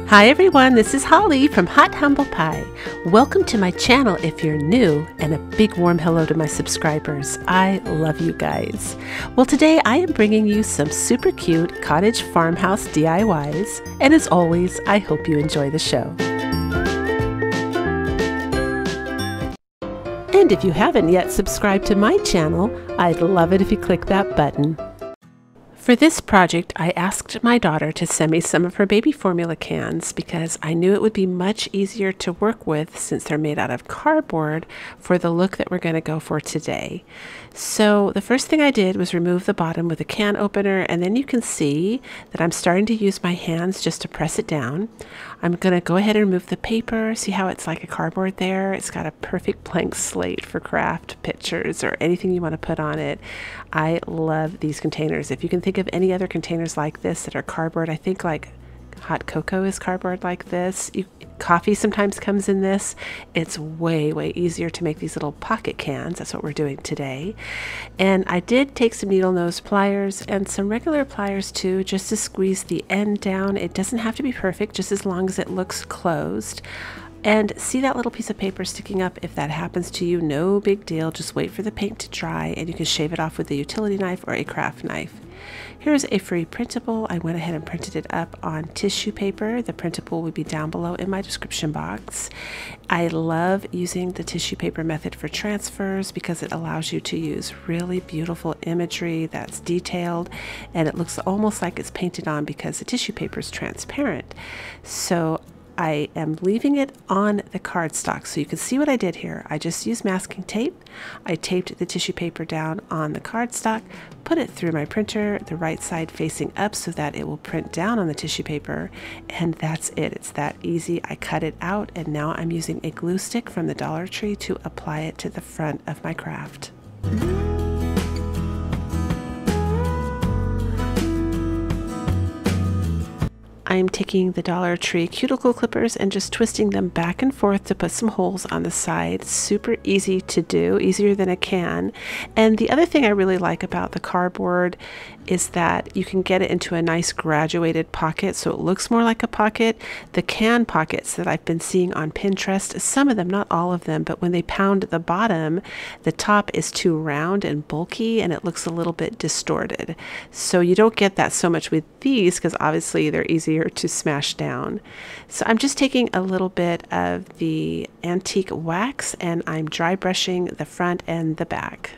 Hi everyone, this is Holly from Hot Humble Pie. Welcome to my channel if you're new, and a big warm hello to my subscribers. I love you guys. Well, today I am bringing you some super cute cottage farmhouse DIYs, and as always, I hope you enjoy the show. And if you haven't yet subscribed to my channel, I'd love it if you click that button. For this project, I asked my daughter to send me some of her baby formula cans because I knew it would be much easier to work with since they're made out of cardboard for the look that we're going to go for today. So the first thing I did was remove the bottom with a can opener, and then you can see that I'm starting to use my hands just to press it down. I'm going to go ahead and remove the paper. See how it's like a cardboard there? It's got a perfect blank slate for craft pictures or anything you want to put on it. I love these containers. If you can think of any other containers like this that are cardboard, I think like hot cocoa is cardboard like this. Coffee sometimes comes in this. It's way easier to make these little pocket cans. That's what we're doing today. And I did take some needle nose pliers and some regular pliers too, just to squeeze the end down. It doesn't have to be perfect, just as long as it looks closed. And see that little piece of paper sticking up? If that happens to you, no big deal. Just wait for the paint to dry and you can shave it off with a utility knife or a craft knife. Here's a free printable. I went ahead and printed it up on tissue paper. The printable will be down below in my description box. I love using the tissue paper method for transfers because it allows you to use really beautiful imagery that's detailed, and it looks almost like it's painted on because the tissue paper is transparent. So I am leaving it on the cardstock so you can see what I did here. I just used masking tape. I taped the tissue paper down on the cardstock, put it through my printer, the right side facing up so that it will print down on the tissue paper, and that's it. It's that easy. I cut it out, and now I'm using a glue stick from the Dollar Tree to apply it to the front of my craft. I'm taking the Dollar Tree cuticle clippers and just twisting them back and forth to put some holes on the side. Super easy to do, easier than a can. And the other thing I really like about the cardboard is that you can get it into a nice graduated pocket so it looks more like a pocket. The can pockets that I've been seeing on Pinterest, some of them, not all of them, but when they pound the bottom, the top is too round and bulky and it looks a little bit distorted. So you don't get that so much with these because obviously they're easier to smash down. So I'm just taking a little bit of the antique wax and I'm dry brushing the front and the back.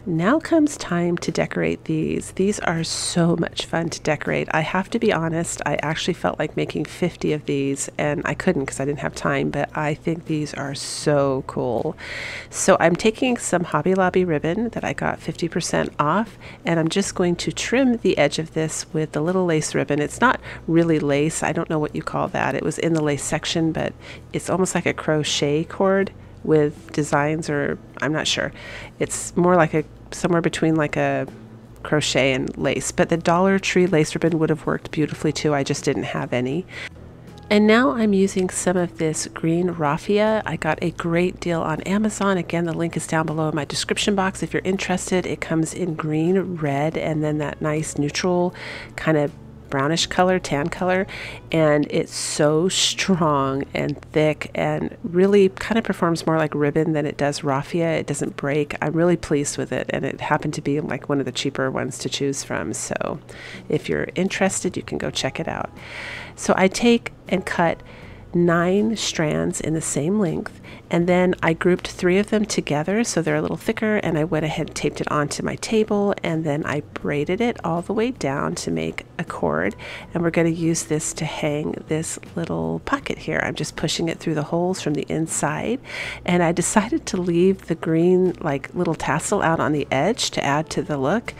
Now comes time to decorate these. These are so much fun to decorate. I have to be honest, I actually felt like making 50 of these and I couldn't because I didn't have time, but I think these are so cool. So I'm taking some Hobby Lobby ribbon that I got 50% off, and I'm just going to trim the edge of this with the little lace ribbon. It's not really lace, I don't know what you call that. It was in the lace section, but it's almost like a crochet cord with designs, or I'm not sure. It's more like somewhere between like a crochet and lace, but the Dollar Tree lace ribbon would have worked beautifully too. I just didn't have any. And now I'm using some of this green raffia. I got a great deal on Amazon. Again, the link is down below in my description box if you're interested. It comes in green, red, and then that nice neutral kind of brownish color, tan color, and it's so strong and thick and really kind of performs more like ribbon than it does raffia. It doesn't break. I'm really pleased with it, and it happened to be like one of the cheaper ones to choose from. So if you're interested, you can go check it out. So I take and cut 9 strands in the same length, and then I grouped 3 of them together so they're a little thicker, and I went ahead and taped it onto my table, and then I braided it all the way down to make a cord, and we're going to use this to hang this little pocket here. I'm just pushing it through the holes from the inside, and I decided to leave the green like little tassel out on the edge to add to the look.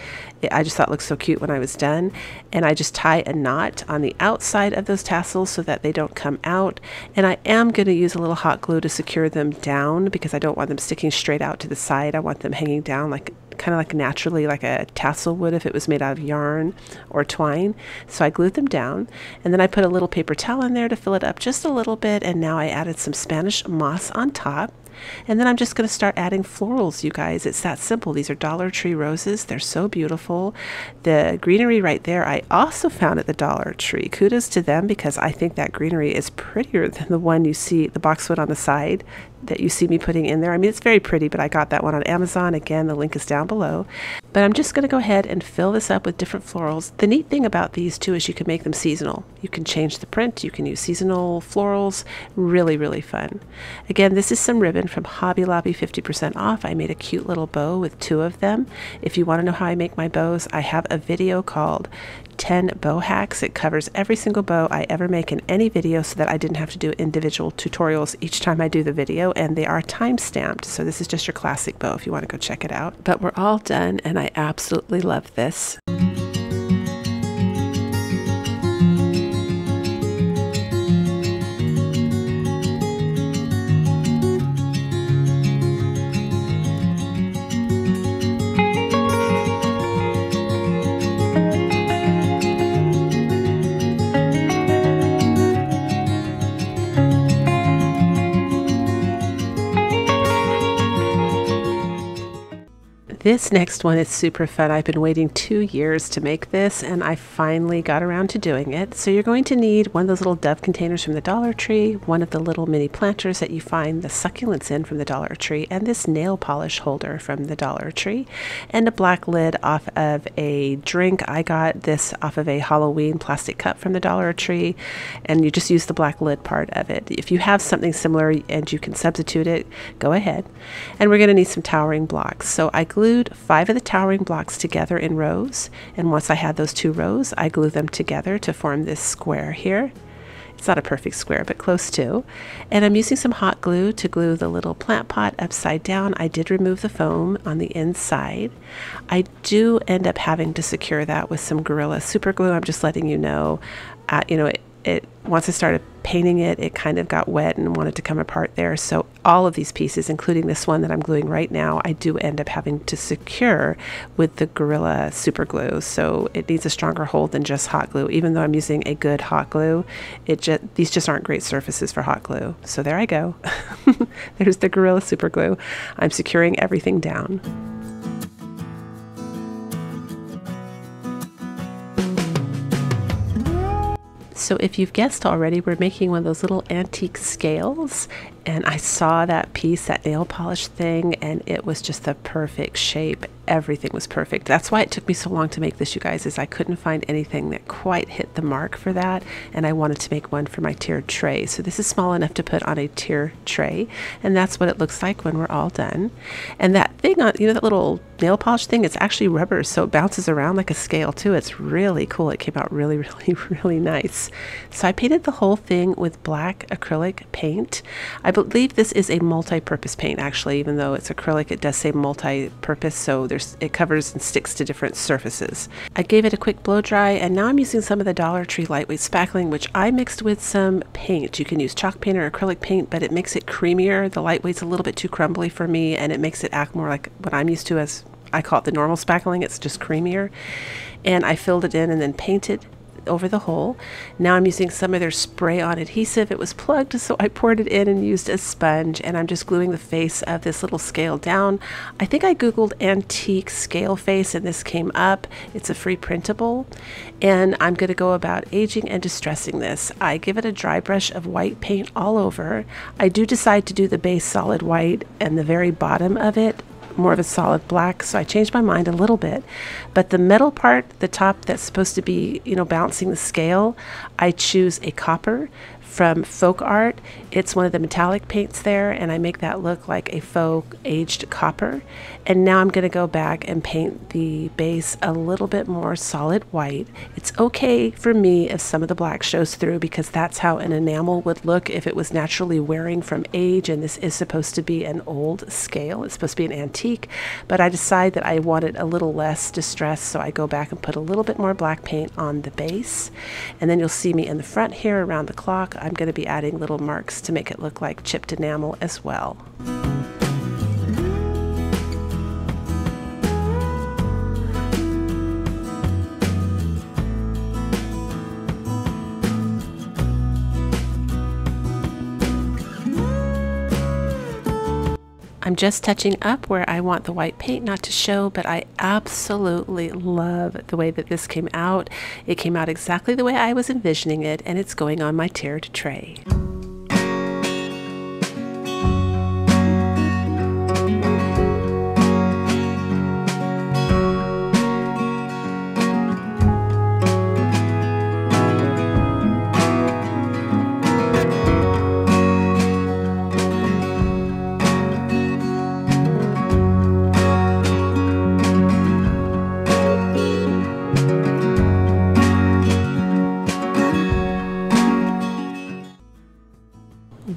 I just thought it looked so cute when I was done, and I just tie a knot on the outside of those tassels so that they don't come out, and I am going to use a little hot glue to secure them down because I don't want them sticking straight out to the side. I want them hanging down like kind of like naturally like a tassel would if it was made out of yarn or twine. So I glued them down, and then I put a little paper towel in there to fill it up just a little bit, and now I added some Spanish moss on top. And then I'm just going to start adding florals, you guys. It's that simple. These are Dollar Tree roses. They're so beautiful. The greenery right there I also found at the Dollar Tree. Kudos to them, because I think that greenery is prettier than the one you see, the boxwood on the side that you see me putting in there. I mean, it's very pretty, but I got that one on Amazon. Again, the link is down below. But I'm just going to go ahead and fill this up with different florals. The neat thing about these too is you can make them seasonal. You can change the print. You can use seasonal florals. Really, really fun. Again, this is some ribbon from Hobby Lobby, 50% off. I made a cute little bow with 2 of them. If you want to know how I make my bows, I have a video called 10 bow hacks. It covers every single bow I ever make in any video, so that I didn't have to do individual tutorials each time I do the video, and they are time stamped. So this is just your classic bow if you want to go check it out. But we're all done, and I absolutely love this. This next one is super fun. I've been waiting 2 years to make this, and I finally got around to doing it. So you're going to need one of those little dove containers from the Dollar Tree, one of the little mini planters that you find the succulents in from the Dollar Tree, and this nail polish holder from the Dollar Tree, and a black lid off of a drink. I got this off of a Halloween plastic cup from the Dollar Tree, and you just use the black lid part of it. If you have something similar and you can substitute it, go ahead. And we're going to need some towering blocks. So I glued 5 of the towering blocks together in rows, and once I had those 2 rows, I glue them together to form this square here. It's not a perfect square, but close to. And I'm using some hot glue to glue the little plant pot upside down. I did remove the foam on the inside. I do end up having to secure that with some Gorilla super glue. I'm just letting you know, once I started painting it, it kind of got wet and wanted to come apart there. So all of these pieces, including this one that I'm gluing right now, I do end up having to secure with the Gorilla super glue. So it needs a stronger hold than just hot glue. Even though I'm using a good hot glue, these just aren't great surfaces for hot glue. So there I go. There's the Gorilla super glue. I'm securing everything down. So if you've guessed already, we're making one of those little antique scales, and I saw that piece, that nail polish thing, and it was just the perfect shape. Everything was perfect. That's why it took me so long to make this, you guys, is I couldn't find anything that quite hit the mark for that, and I wanted to make one for my tiered tray. So this is small enough to put on a tier tray, and that's what it looks like when we're all done. And that thing on, that little nail polish thing, it's actually rubber, so it bounces around like a scale too. It's really cool. It came out really, really, really nice. So I painted the whole thing with black acrylic paint. I believe this is a multi-purpose paint, actually. Even though it's acrylic, it does say multi-purpose, so it covers and sticks to different surfaces. I gave it a quick blow dry, and now I'm using some of the Dollar Tree lightweight spackling, which I mixed with some paint. You can use chalk paint or acrylic paint, but it makes it creamier. The lightweight's a little bit too crumbly for me, and it makes it act more like what I'm used to as, I call it the normal spackling. It's just creamier. And I filled it in and then painted over the hole. Now I'm using some of their spray on adhesive. It was plugged, so I poured it in and used a sponge, and I'm just gluing the face of this little scale down. I think I googled antique scale face and this came up. It's a free printable, and I'm going to go about aging and distressing this. I give it a dry brush of white paint all over. I do decide to do the base solid white and the very bottom of it more of a solid black, so I changed my mind a little bit. But the metal part, the top that's supposed to be, bouncing the scale, I choose a copper from Folk Art. It's one of the metallic paints there, and I make that look like a faux aged copper. And now I'm going to go back and paint the base a little bit more solid white. It's okay for me if some of the black shows through, because that's how an enamel would look if it was naturally wearing from age, and this is supposed to be an old scale. It's supposed to be an antique, but I decide that I want it a little less distressed, so I go back and put a little bit more black paint on the base. And then you'll see me in the front here around the clock. I'm going to be adding little marks to make it look like chipped enamel as well. I'm just touching up where I want the white paint not to show, but I absolutely love the way that this came out. It came out exactly the way I was envisioning it, and it's going on my tiered tray.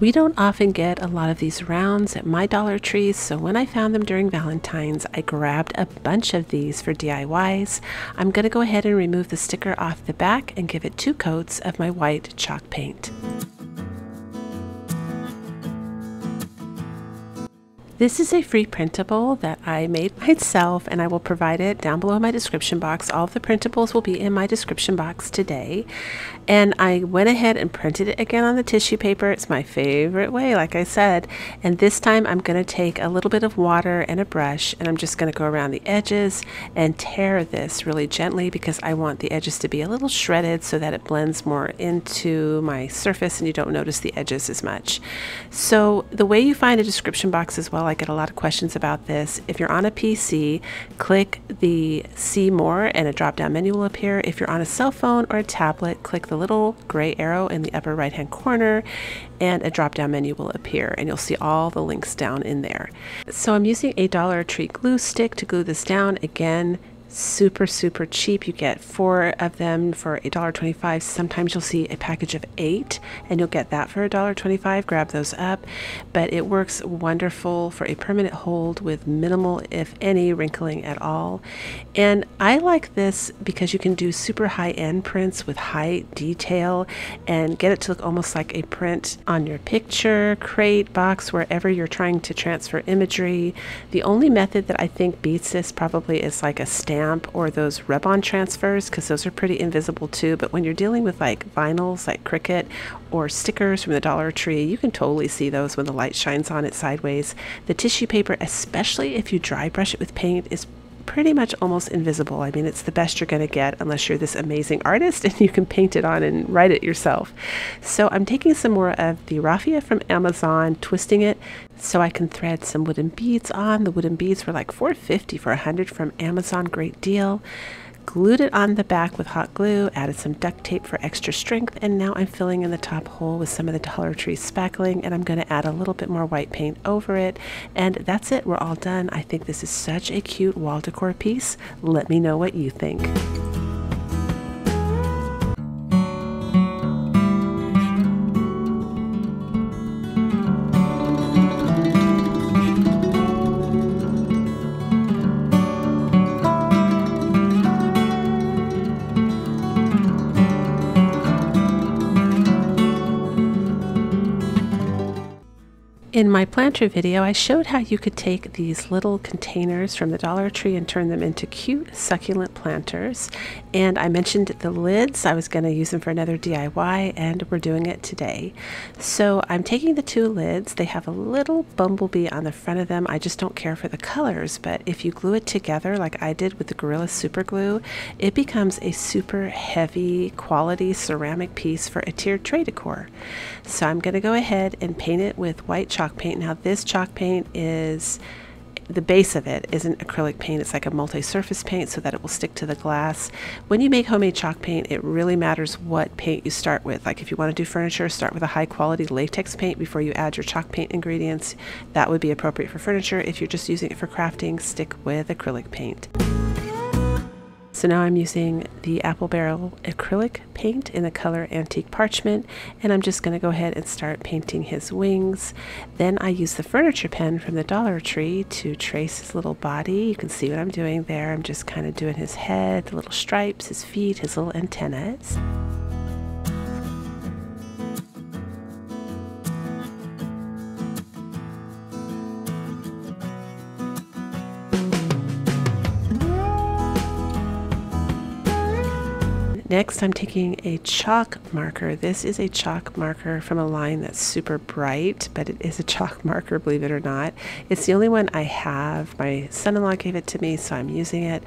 We don't often get a lot of these rounds at my Dollar Trees, so when I found them during Valentine's, I grabbed a bunch of these for DIYs. I'm going to go ahead and remove the sticker off the back and give it 2 coats of my white chalk paint. This is a free printable that I made myself, and I will provide it down below in my description box. All of the printables will be in my description box today. And I went ahead and printed it again on the tissue paper. It's my favorite way, like I said. And this time I'm going to take a little bit of water and a brush, and I'm just going to go around the edges and tear this really gently because I want the edges to be a little shredded so that it blends more into my surface and you don't notice the edges as much. So the way you find a description box as well, I get a lot of questions about this. If you're on a PC, click the See More and a drop-down menu will appear. If you're on a cell phone or a tablet, click the little gray arrow in the upper right-hand corner and a drop-down menu will appear, and you'll see all the links down in there. So I'm using a Dollar Tree glue stick to glue this down. Again, super cheap. You get 4 of them for $1.25. Sometimes you'll see a package of 8 and you'll get that for $1.25. Grab those up, but it works wonderful for a permanent hold with minimal, if any, wrinkling at all. And I like this because you can do super high-end prints with high detail and get it to look almost like a print on your picture, crate, box, wherever you're trying to transfer imagery. The only method that I think beats this probably is like a stamp or those rub-on transfers, because those are pretty invisible too. But when you're dealing with like vinyls like Cricut or stickers from the Dollar Tree, you can totally see those when the light shines on it sideways. The tissue paper, especially if you dry brush it with paint, is pretty much almost invisible. I mean, it's the best you're going to get unless you're this amazing artist and you can paint it on and write it yourself. So I'm taking some more of the raffia from Amazon, twisting it so I can thread some wooden beads on. The wooden beads were like $4.50 for 100 from Amazon, great deal. Glued it on the back with hot glue, added some duct tape for extra strength, and now I'm filling in the top hole with some of the Dollar Tree spackling, and I'm going to add a little bit more white paint over it, and that's it. We're all done. I think this is such a cute wall decor piece. Let me know what you think. In my planter video, I showed how you could take these little containers from the Dollar Tree and turn them into cute, succulent planters. And I mentioned the lids. I was going to use them for another DIY, and we're doing it today. So I'm taking the 2 lids. They have a little bumblebee on the front of them. I just don't care for the colors, but if you glue it together like I did with the Gorilla Super Glue, it becomes a super heavy quality ceramic piece for a tiered tray decor. So I'm going to go ahead and paint it with white chalk paint. Now this chalk paint is, the base of it isn't acrylic paint, it's like a multi-surface paint so that it will stick to the glass. When you make homemade chalk paint, it really matters what paint you start with. Like if you want to do furniture, start with a high quality latex paint before you add your chalk paint ingredients. That would be appropriate for furniture. If you're just using it for crafting, stick with acrylic paint. So now I'm using the Apple Barrel acrylic paint in the color Antique Parchment, and I'm just going to go ahead and start painting his wings. Then I use the furniture pen from the Dollar Tree to trace his little body. You can see what I'm doing there. I'm just kind of doing his head, the little stripes, his feet, his little antennas. Next, I'm taking a chalk marker. This is a chalk marker from a line that's super bright, but it is a chalk marker, believe it or not. It's the only one I have. My son-in-law gave it to me, so I'm using it.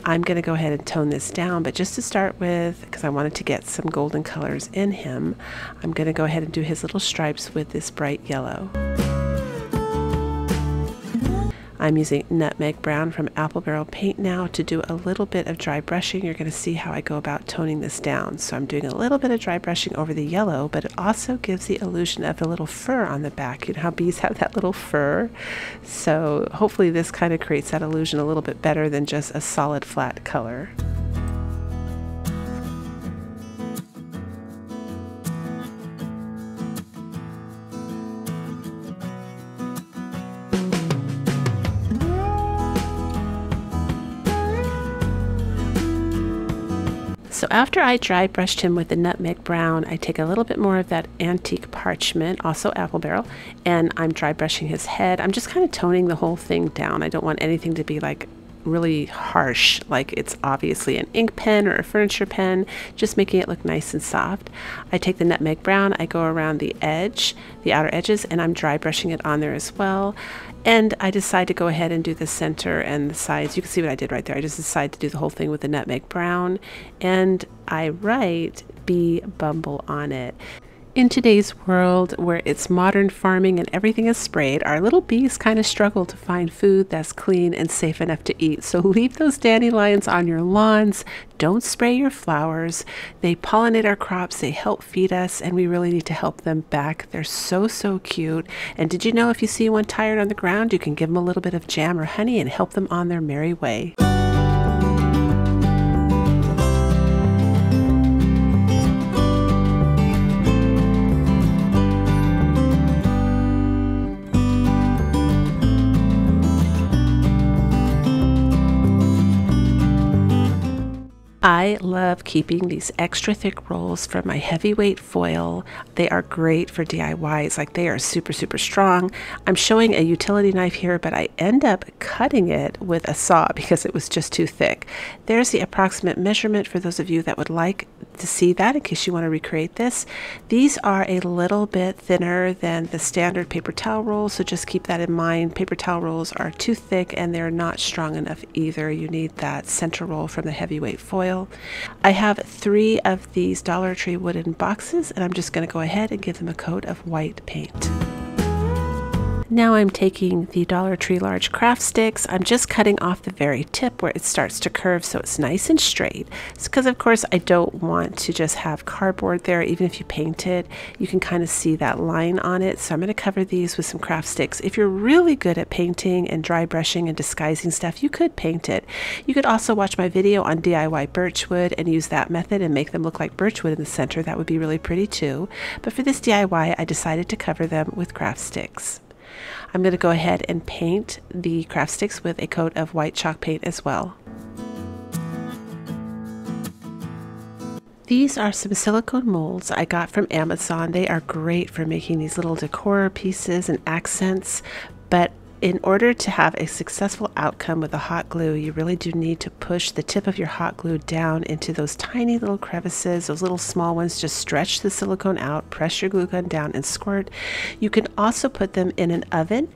I'm going to go ahead and tone this down, but just to start with, because I wanted to get some golden colors in him, I'm going to go ahead and do his little stripes with this bright yellow. I'm using nutmeg brown from Apple Barrel Paint now to do a little bit of dry brushing. You're going to see how I go about toning this down. So I'm doing a little bit of dry brushing over the yellow, but it also gives the illusion of the little fur on the back. You know how bees have that little fur? So hopefully this kind of creates that illusion a little bit better than just a solid flat color. So after I dry brushed him with the nutmeg brown, I take a little bit more of that antique parchment, also Apple Barrel, and I'm dry brushing his head. I'm just kind of toning the whole thing down. I don't want anything to be like really harsh, like it's obviously an ink pen or a furniture pen, just making it look nice and soft. I take the nutmeg brown, I go around the edge, the outer edges, and I'm dry brushing it on there as well. And I decide to go ahead and do the center and the sides. You can see what I did right there. I just decided to do the whole thing with the nutmeg brown, and I write Bee Bumble on it. In today's world where it's modern farming and everything is sprayed, our little bees kind of struggle to find food that's clean and safe enough to eat. So leave those dandelions on your lawns. Don't spray your flowers. They pollinate our crops, they help feed us, and we really need to help them back. They're so, so cute. And did you know if you see one tired on the ground, you can give them a little bit of jam or honey and help them on their merry way. I love keeping these extra thick rolls from my heavyweight foil. They are great for DIYs, like they are super, super strong. I'm showing a utility knife here, but I end up cutting it with a saw because it was just too thick. There's the approximate measurement for those of you that would like to see that in case you want to recreate this. These are a little bit thinner than the standard paper towel rolls, so just keep that in mind. Paper towel rolls are too thick and they're not strong enough either. You need that center roll from the heavyweight foil. I have 3 of these Dollar Tree wooden boxes, and I'm just going to go ahead and give them a coat of white paint. Now I'm taking the Dollar Tree large craft sticks. I'm just cutting off the very tip where it starts to curve so it's nice and straight. It's because, of course, I don't want to just have cardboard there. Even if you paint it, you can kind of see that line on it. So I'm going to cover these with some craft sticks. If you're really good at painting and dry brushing and disguising stuff, you could paint it. You could also watch my video on DIY birchwood and use that method and make them look like birchwood in the center. That would be really pretty too. But for this DIY, I decided to cover them with craft sticks. I'm going to go ahead and paint the craft sticks with a coat of white chalk paint as well. These are some silicone molds I got from Amazon. They are great for making these little decor pieces and accents, but in order to have a successful outcome with the hot glue, you really do need to push the tip of your hot glue down into those tiny little crevices, those little small ones. Just stretch the silicone out, press your glue gun down and squirt. You can also put them in an oven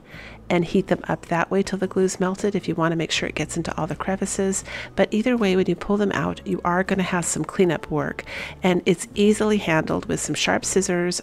and heat them up that way till the glue's melted if you want to make sure it gets into all the crevices. But either way, when you pull them out, you are going to have some cleanup work, and it's easily handled with some sharp scissors.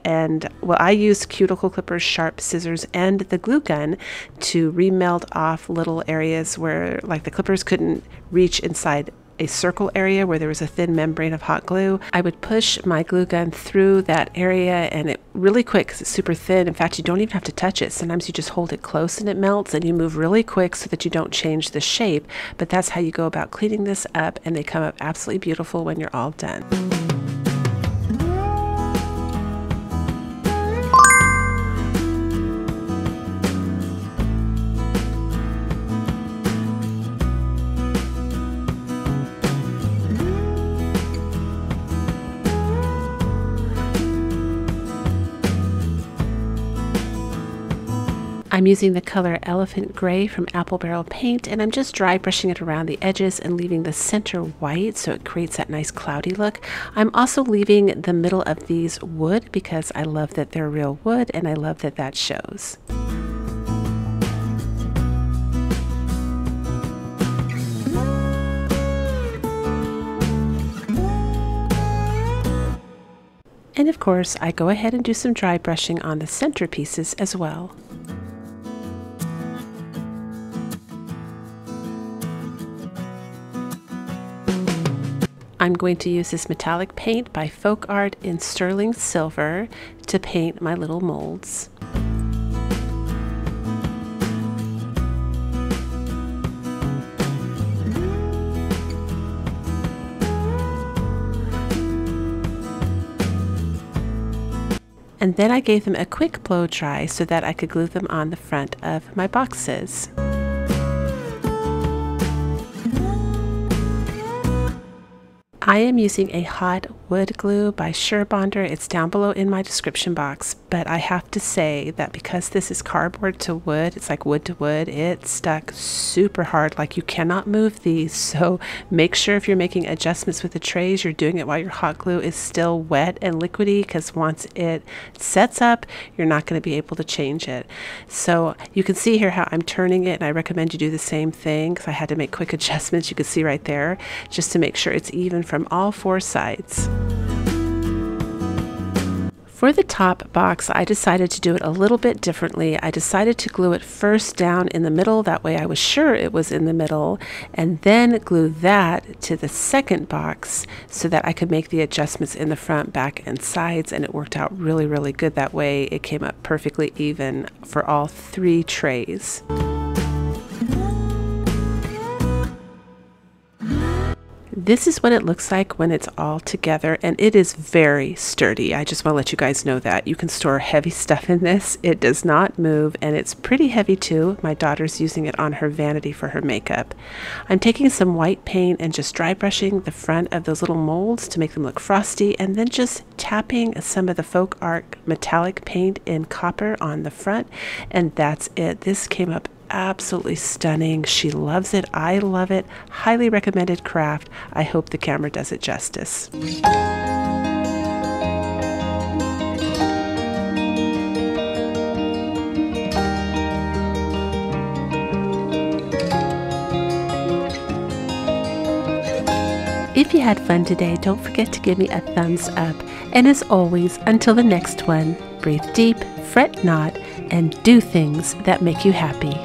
And well, I used cuticle clippers, sharp scissors, and the glue gun to remelt off little areas where like the clippers couldn't reach inside a circle area where there was a thin membrane of hot glue. I would push my glue gun through that area, and it really quick because it's super thin. In fact, you don't even have to touch it. Sometimes you just hold it close and it melts, and you move really quick so that you don't change the shape. But that's how you go about cleaning this up, and they come up absolutely beautiful when you're all done. I I'm using the color Elephant Gray from Apple Barrel Paint, and I'm just dry brushing it around the edges and leaving the center white so it creates that nice cloudy look. I'm also leaving the middle of these wood because I love that they're real wood and I love that that shows. And of course, I go ahead and do some dry brushing on the centerpieces as well. I'm going to use this metallic paint by Folk Art in Sterling Silver to paint my little molds. And then I gave them a quick blow dry so that I could glue them on the front of my boxes. I am using a hot wood glue by Surebonder. It's down below in my description box, but I have to say that because this is cardboard to wood, it's like wood to wood, it stuck super hard. Like, you cannot move these, so make sure if you're making adjustments with the trays, you're doing it while your hot glue is still wet and liquidy, because once it sets up, you're not going to be able to change it. So you can see here how I'm turning it, and I recommend you do the same thing because I had to make quick adjustments. You can see right there, just to make sure it's even from all four sides. For the top box, I decided to do it a little bit differently. I decided to glue it first down in the middle, that way I was sure it was in the middle, and then glue that to the second box so that I could make the adjustments in the front, back, and sides, and it worked out really, really good that way. It came up perfectly even for all three trays. This is what it looks like when it's all together, and it is very sturdy. I just want to let you guys know that. You can store heavy stuff in this. It does not move, and it's pretty heavy too. My daughter's using it on her vanity for her makeup. I'm taking some white paint and just dry brushing the front of those little molds to make them look frosty, and then just tapping some of the Folk Art metallic paint in copper on the front, and that's it. This came up absolutely stunning. She loves it. I love it. Highly recommended craft. I hope the camera does it justice. If you had fun today, don't forget to give me a thumbs up. And as always, until the next one, breathe deep, fret not, and do things that make you happy.